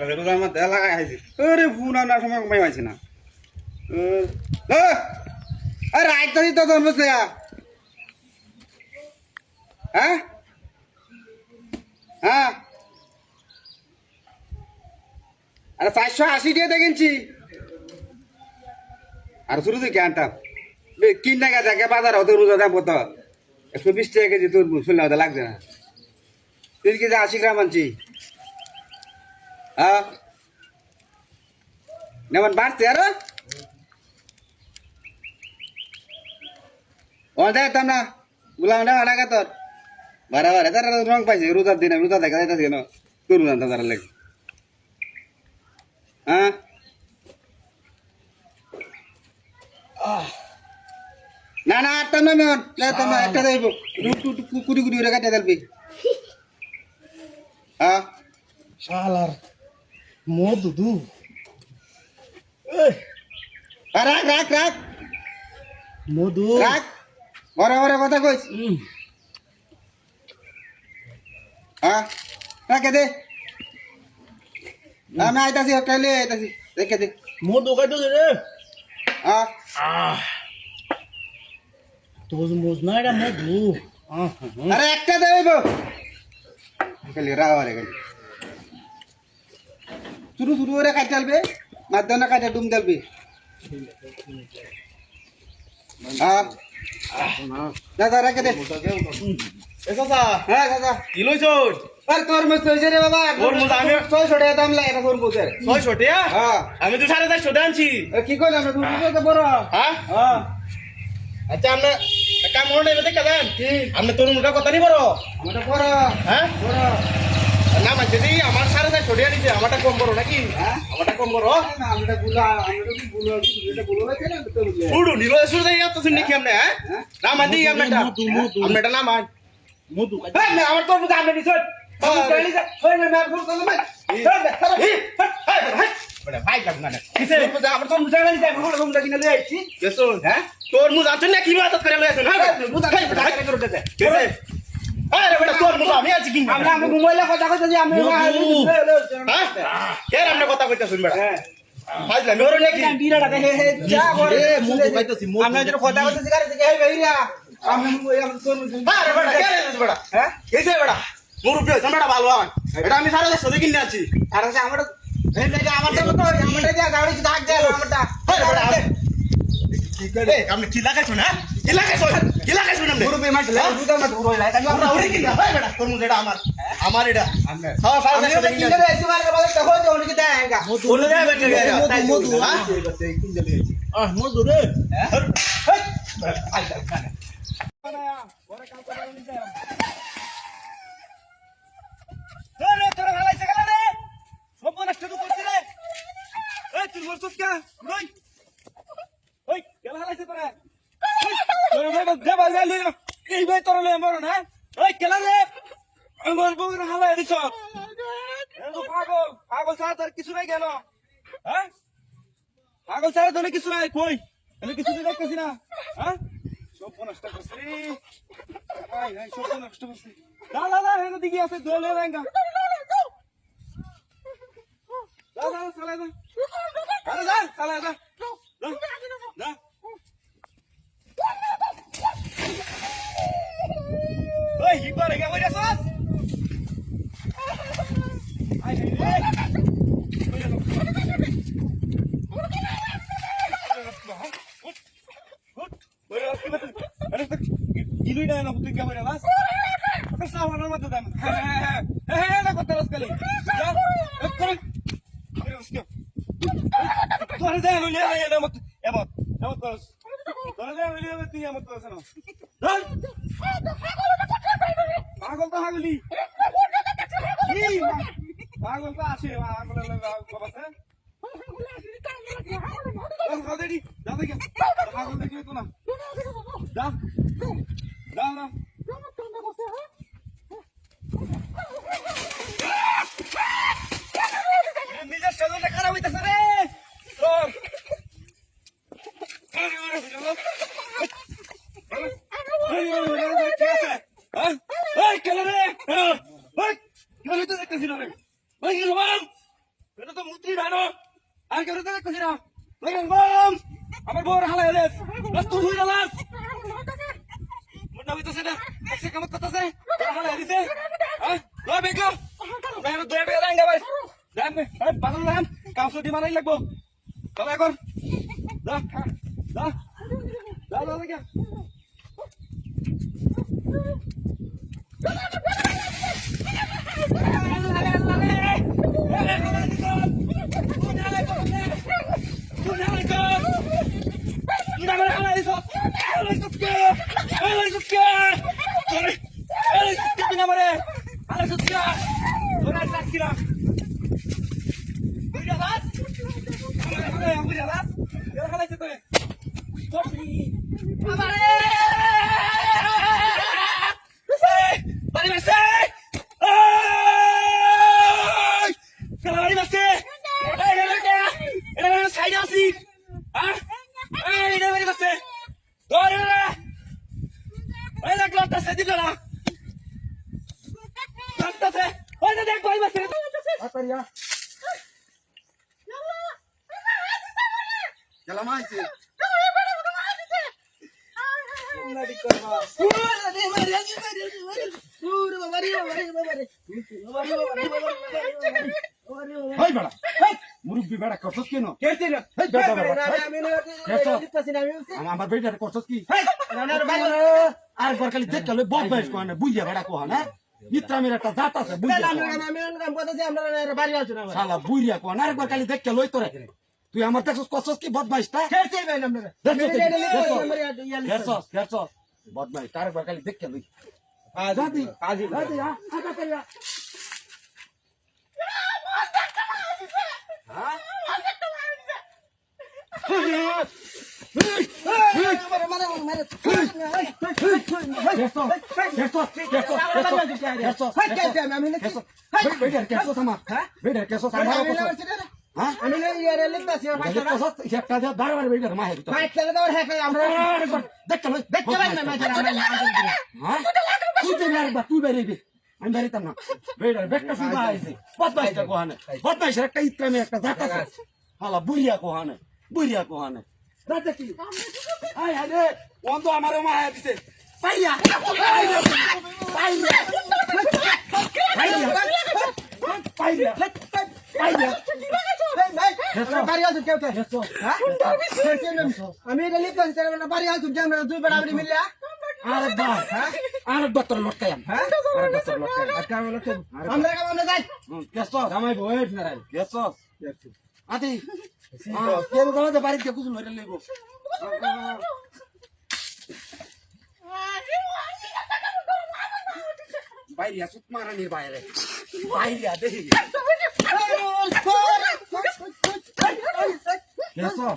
রোজার মধ্যে লাগাই খাইছি আরে ফোন আনার সময় ঘুমাই পাইছি না আরে রাইত তো তোর বসে হ্যাঁ হ্যাঁ আরে 480 দিয়ে কিনছি আর শুরু থেকে আনতাম কিন টাকা থাকে বাজার হতো রোজা দাম কত 120 টাকা কেজি তোর শুনলে হতে লাগছে না 3 কেজি 80 গ্রাম আনছি হ্যাঁ নেমন বাড়ছে আর ও দেখতাম না গুলাম না আড়াকা তোর বারে তার রং পাইছে রোজার দিন রোজা দেখা যাইতেছে কেন তোর রোজা তার লাগে হ্যাঁ না না আটটা না মেন তোমরা একটা যাইব কুড়ি কুড়ি করে কাটিয়ে দেবে হ্যাঁ শালার মধু দু রাখ রাখ রাখ মধু রাখ বড় বড় কথা কইস হ্যাঁ রাখে দে আমি আইতাছি একটা লিয়ে আইতাছি রেখে দে মধু কাটো রে হ্যাঁ তোজ মোজ না এটা মধু আরে একটা দেব খালি রাওয়ারে খালি শুরু শুরু করে কাটে চলবে মাধ্যমে কাটে ডুম দেবে হ্যাঁ দাদা রেখে দে চাচা হ্যাঁ দাদা কি লইছস আর তোর মত কইছে রে বাবা তোর মত আমি 600 টাকা দাম লাগে তোর মতের 600 টাকা হ্যাঁ আমি তো 450 টাকা আনছি কি কইলাম না তুমি তো বড় হ্যাঁ হ্যাঁ আচ্ছা আমরা কাম করতে হবে দেখলেন কি আমরা তোর মুখে কথা নি বড় আমারটা বড় হ্যাঁ বড় না মানে দি আমার 450 টাকা নিছে আমারটা কম বড় নাকি হ্যাঁ আমারটা কম বড় না আমরা বুলা আমরা কি বুলা এটা বুলা আছে না তো বুঝলে উড়ু নিলো শুরু দেই তো শুনি কি আমনে হ্যাঁ না মানে দি আমনেটা আমনেটা না মান মধু হ্যাঁ না আমার তোর মধ্যে আমরা নিছই আমি যা ওই না আমি ফোন করলাম বড় ভাই লাগ না কিসে আমার তোর মধ্যে নিছই আমি ফোন করলাম কিনা লই আইছি কেসো হ্যাঁ তোর মুজ আছেন না কি বাত করে লই আছেন হ্যাঁ বুঝা খাই করে করতে কেসে আরে বেটা তোর মুজ আমি আছি কি আমরা আমি মোবাইলে কথা কইতাছি আমি হ্যাঁ কেন আমনে কথা কইতাছুন বেটা হ্যাঁ ফাজলা মেরো নাকি বিরাটা দেখে যা করে মধু খাইতাছি মধু আমরা যেটা কথা কইতাছি গাড়ি থেকে হে ভাইরা আমি তোর আরে বেটা কে রে বেটা হ্যাঁ কেসে বেটা মুরুব্বি হইছ বেটা ভালো আন এটা আমি 450 কিনে আছি আর আমার এই যে আমার তো আমারটা যা গাড়ি দাগ দে আমারটা আরে বেটা কি করে আপনি কি লাগাইছো না কি লাগাইছো না গুরু বেমার লে দুটা মত ঘুরই লাই তাই আমরা ওরে কিনা ভাই বেটা তোর মুজ এটা আমার এটা হ্যাঁ আমি তো কিনে আইছি মার বলে তো হই যাও নাকি দেয়গা বলে দে বেটা মধু মধু রে আই যা খানা বড় কাম করে নিতে রে তোরা ভালাইছে গেল রে সব নষ্ট তো করছিস রে এই তুই মরছস কা রই ওই গেল ভালাইছে তোরা তোরা দে বাল দে এই ভাই তোরা লই মর না ওই গেল রে আমার বউর হালাই দিছ পাগল ছাড়া তোর কিছু নাই কেন হ্যাঁ পাগল ছাড়া তোর কিছু নাই কই আমি কিছু দেখতেছি না হ্যাঁ সব নষ্ট করছিস সব নষ্ট করছিস দাদা হেন দিকে আছে দোলে রাঙ্গা দাদা চালা দা আরে যা চালা দা দা ওই হিপারে কে বইরা সস আই রে Gili na ako tingin kamera mas. Kasawa na mata dam. Na ko taras kali. Ya. Kare. Kare usko. Tore da no le na mot. Emot. Emot taras. Tore da no le ti emot taras na. Dal. Pagol ta hagli. Ni. Pagol ta ashe pagol la babas ha. Dal dedi. Dal de. Pagol de to na. Da. Da da. নিজের শরীরটা খারাপ হইতাছে রে তোর এই কেন রে এই কেন তো দেখতেছি না রে ওই রমান মুতি ভালো আর কেউ তো কইছি না লাগেন বম আমার বড় হালা এলে তুই ধুই লাস মুন্না হইতাছে না একসে কাম করতেছে হালা দিছে হ্যাঁ লো বেকো मैं दो पे लाएंगे भाई जान में बदल लाम काम से दिमाग नहीं लगबो चल এখন जा जा जा जा लगे Jalan aja. Hai bada, মুরব্বি বেড়া করছস কেন? কেছি না হেই বেটা বেটা, আমি লিখতাছি না আমি আমার বেটার করছস কি? রানার বাড়ি আর বরকালি দেখ চলে বদ বাইস কোন না বুইয়া বেড়া কোহা না? ইত্রামের একটা জাত আছে বুইয়া। আমি কাম করতেছি আমরা বাড়ি আছি না শালা বুইয়া কোহা না আর বরকালি দেখ লই তোরে। তুই আমার দেখছস করছস কি বদ বাইসটা? কেছি ভাই আমরা দেখছস বদ বাইস তার বরকালি দেখ লই। আজাদি আজি আটা করিয়া। হ্যাঁ? তুই বেরিয়ে আমি বেরিতাম না বেড়ার বেগটা শুধু আইছে বদমাইশটা কোহানে বদমাইশের একটা ইত্রামে একটা জাত আছে হালা বুড়িয়া কোহানে রাতে কি আয় আরে বন্ধু আমারও মায়া দিছে পাইয়া পাইয়া পাইয়া পাইয়া পাইয়া বাড়ি আছি কেউ আমি এটা লিখতেছি বাড়ি আছি দুই বেড়া আপনি মিললে আরেকবার তোর লটকাই আমরা যাই কেসো জামাই বইট না রে কেসো আতি কেন গলাতে বাড়িতে কুসুম হইরে লইব বাইরিয়া সুত মারানির বাইরে বাইরিয়া দেখি কেসো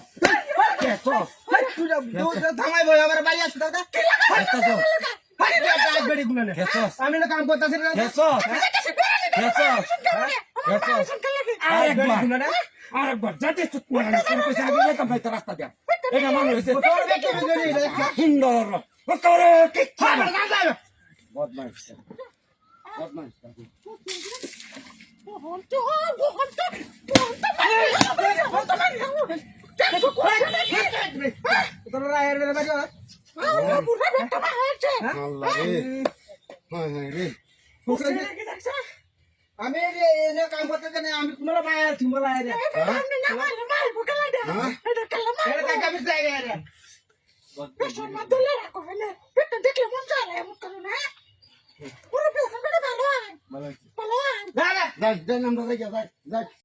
কেসো থামাই বই আমার বাড়ি আসছে দাদা আমি না কাম করতেছি না কেসো কেসো কেসো আরেকবার যাতে চুপ মারানি কোন কইছে আগে যেতাম ভাই রাস্তা দিয়া এটা মনে হইছে সুন্দর করে কিচ্ছা বদমাইশ বদমাইশ তোরা এর বাড়ি আল্লাহ রে হায় হায় রে আমি কাম করতে জানি আমি তোমার মায়া আছি বলা রে যাই যাই আমরা যাই যাই